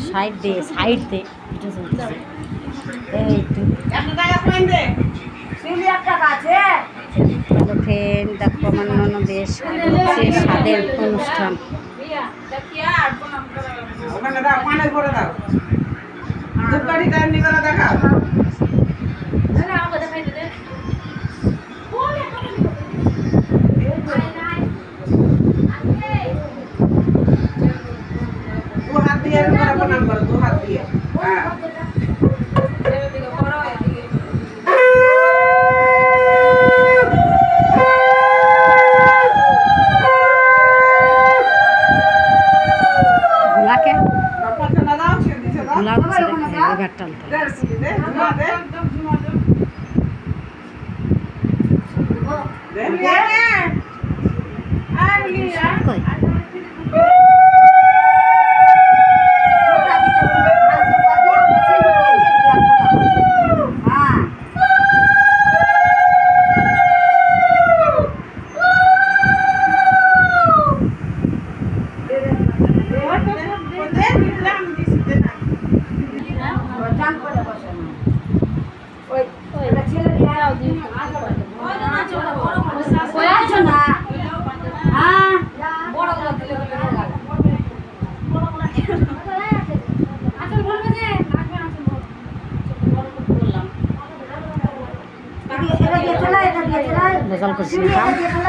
Side দে video চলতেছে। এই তো হ্যালো ফ্রেন্ড, দেখো আমার ননদের স্বাদের অনুষ্ঠান।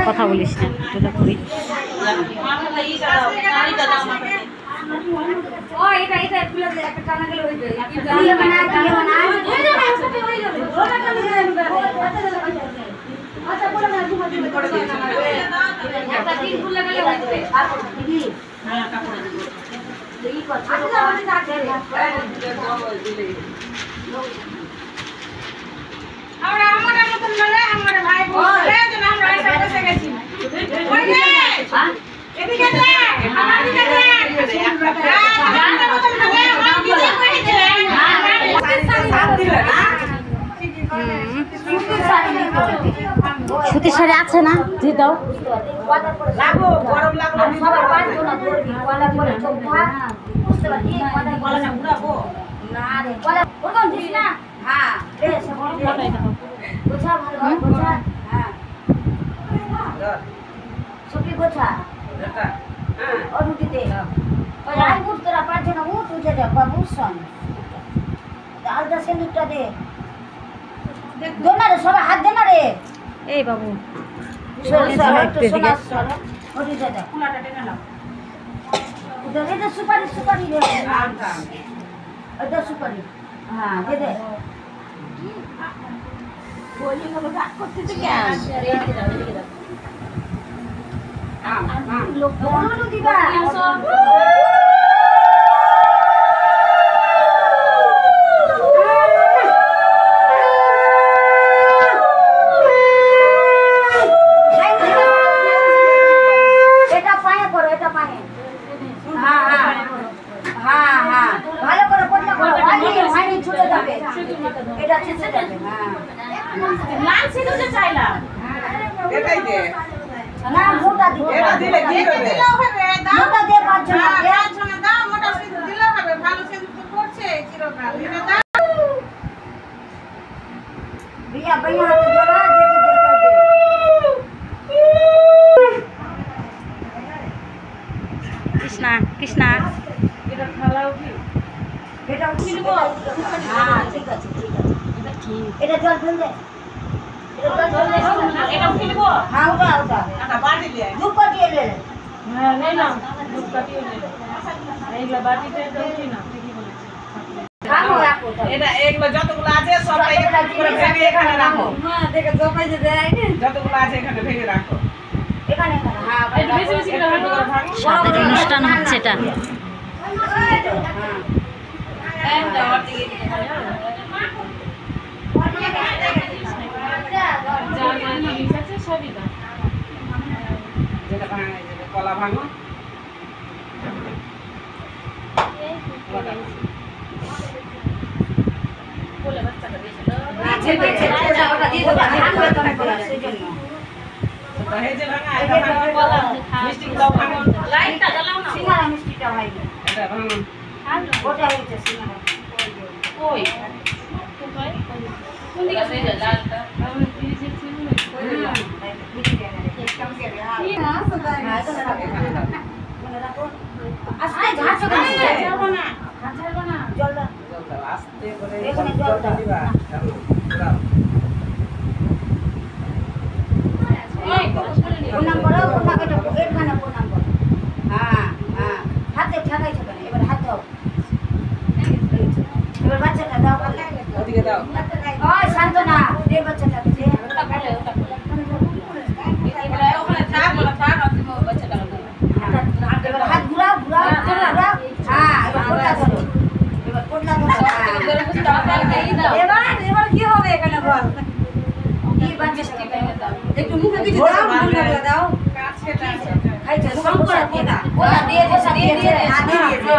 কথা বলিস না, এটা করি। সুতির শাড়ি আছে না, দিয়ে দাও। সবাই হাত দে না রে। এই বাবু সুপারি সুপারি সুপারি, হ্যাঁ দে দে। কৃষ্ণা কৃষ্ণা এটা জল ফেল দে, যতগুলো আছে সব এখানে রাখো, যতগুলো আছে এখানে ভেঙে রাখো। স্বাদের অনুষ্ঠান হচ্ছে এটা। কলা ভাঙো, মিষ্টি ওটা হচ্ছে সিনেমা ওই কোন দিকে আছে এটা লালটা আমি ফ্রিজে ছিল না আস্তে ঝাড়ছো না ছাড়বো না জল দাও আস্তে করে এখানে জল দাও দিবা প্রণাম করো ওনাকে তো এখানে প্রণাম করো হ্যাঁ হ্যাঁ হাতে ঠাকাইছো কেন এবার হাত দাও এবার বাচ্চাটা দাও ওদিকে দাও ওই শান্ত না দে বাচ্চাটা দে ওটা বলে ওখানে থাক আপনি বাচ্চাটা এবার হাত ঘুরাও ঘুরাও ঘুরাও হ্যাঁ এবার কোটলা ধরো এবার কোটলা ধরো এবার কি হবে এখানে বল কি বাচ্চাটা একটু মুখে কিছু দাও মনটা দাও খাইছো সংকর কোটা ওটা দিয়ে দে হাত দিয়ে দে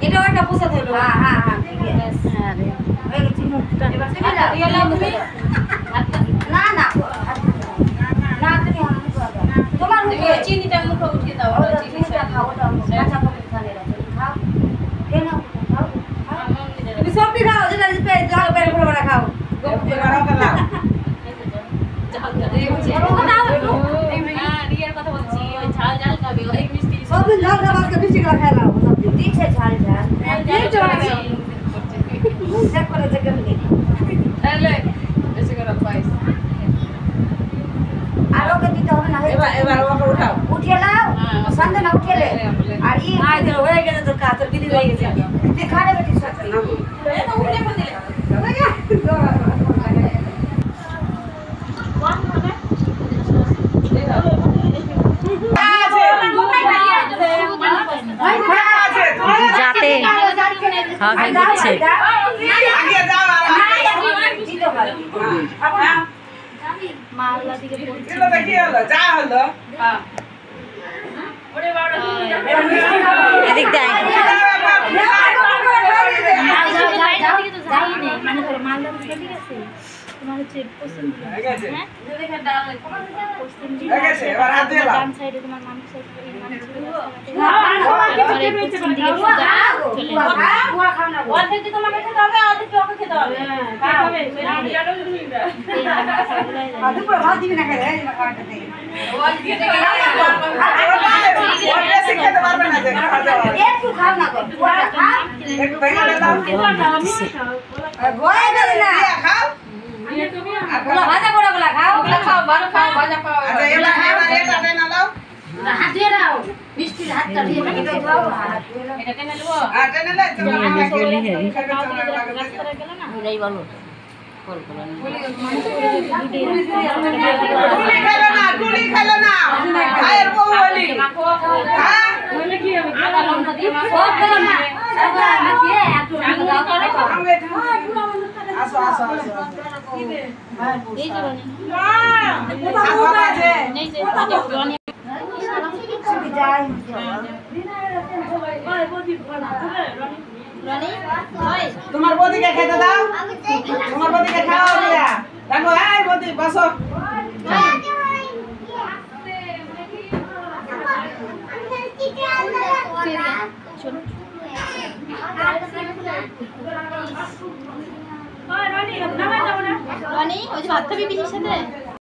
এটা একটা পোষা ধরো হ্যাঁ হ্যাঁ হ্যাঁ ঠিক আছে আরে হয়ে গেছে এবার তুমি দাও না না না তুমি হাত দাও তোমার মুখে চিনিটা মুখে উঠিয়ে দাও ওটা চিনিটা খাও ওটা কাঁচা পকড়ি খানে রাখো খাও কেন খাও তুমি সবটি খাও যেটা জল বের করে খাও এবারও গেলাম सब झाल का बात कभी सिखा खाला सब ठीक है झाल झाल ये जो है चेक करे चेक कर ले आरो के दिते হবে না এবার ওকে উঠাও উঠিয়ে নাও সন্ধ্যা না উঠিয়ে লে আর ই আই দিল হয়ে গেছে তো কাতর বিধি হয়ে গেছে দেখা রে বেটি সত্যি এ তো উঠে পড়ে দিলে যাতে খাওয়া দিচ্ছে আগে যাও মালদা দিকে এলো তো কি হলো যা হলো হ্যাঁ এদিক দিয়ে মানে ধরো মালদা দিকে ঠিক আছে তোমার হচ্ছে পশ্চিম দিকে ঠিক আছে হ্যাঁ পশ্চিম দিকে ঠিক আছে এবার হাত দিয়ে দাও ডান সাইডে তোমার মানুষ আছে পশ্চিম দিকে সোজা চলে অর্ধেক তোমাকে খেতে হবে অর্ধেক ওকে খেতে হবে দুপুর ভাত দিবি না খেলে এই খাওয়াটা দে ওটা শিখতে পারবে না যে খাওয়া দাওয়া একটু খাও না গো পুরা খাও একটু ভেঙে দাও গোয় গেল না খাও গুলা ভাজা করে গুলা খাও খাও ভালো খাও ভাজা খাও আচ্ছা এটা খাও আর এটা দেনা দাও হাত দিয়ে দাও মিষ্টির হাতটা দিয়ে দাও এটা টেনে নেবো আর দেনা লে তুমি এই বলো গুলি খেলো না ভাইয়ের বউ বলি হ্যাঁ আদা লঙ্কা দিয়ে সব দিলাম না সব মাখিয়ে একটু দাও করে আসো আসো আসো এই যে বনি আছে এই যে বনি যাই রনি ওই তোমার বদিকে খেতে দাও তোমার বদিকে খাওয়া দিয়া দেখো এই বদি বসো রনি ওই যে ভাত খাবি পিসির সাথে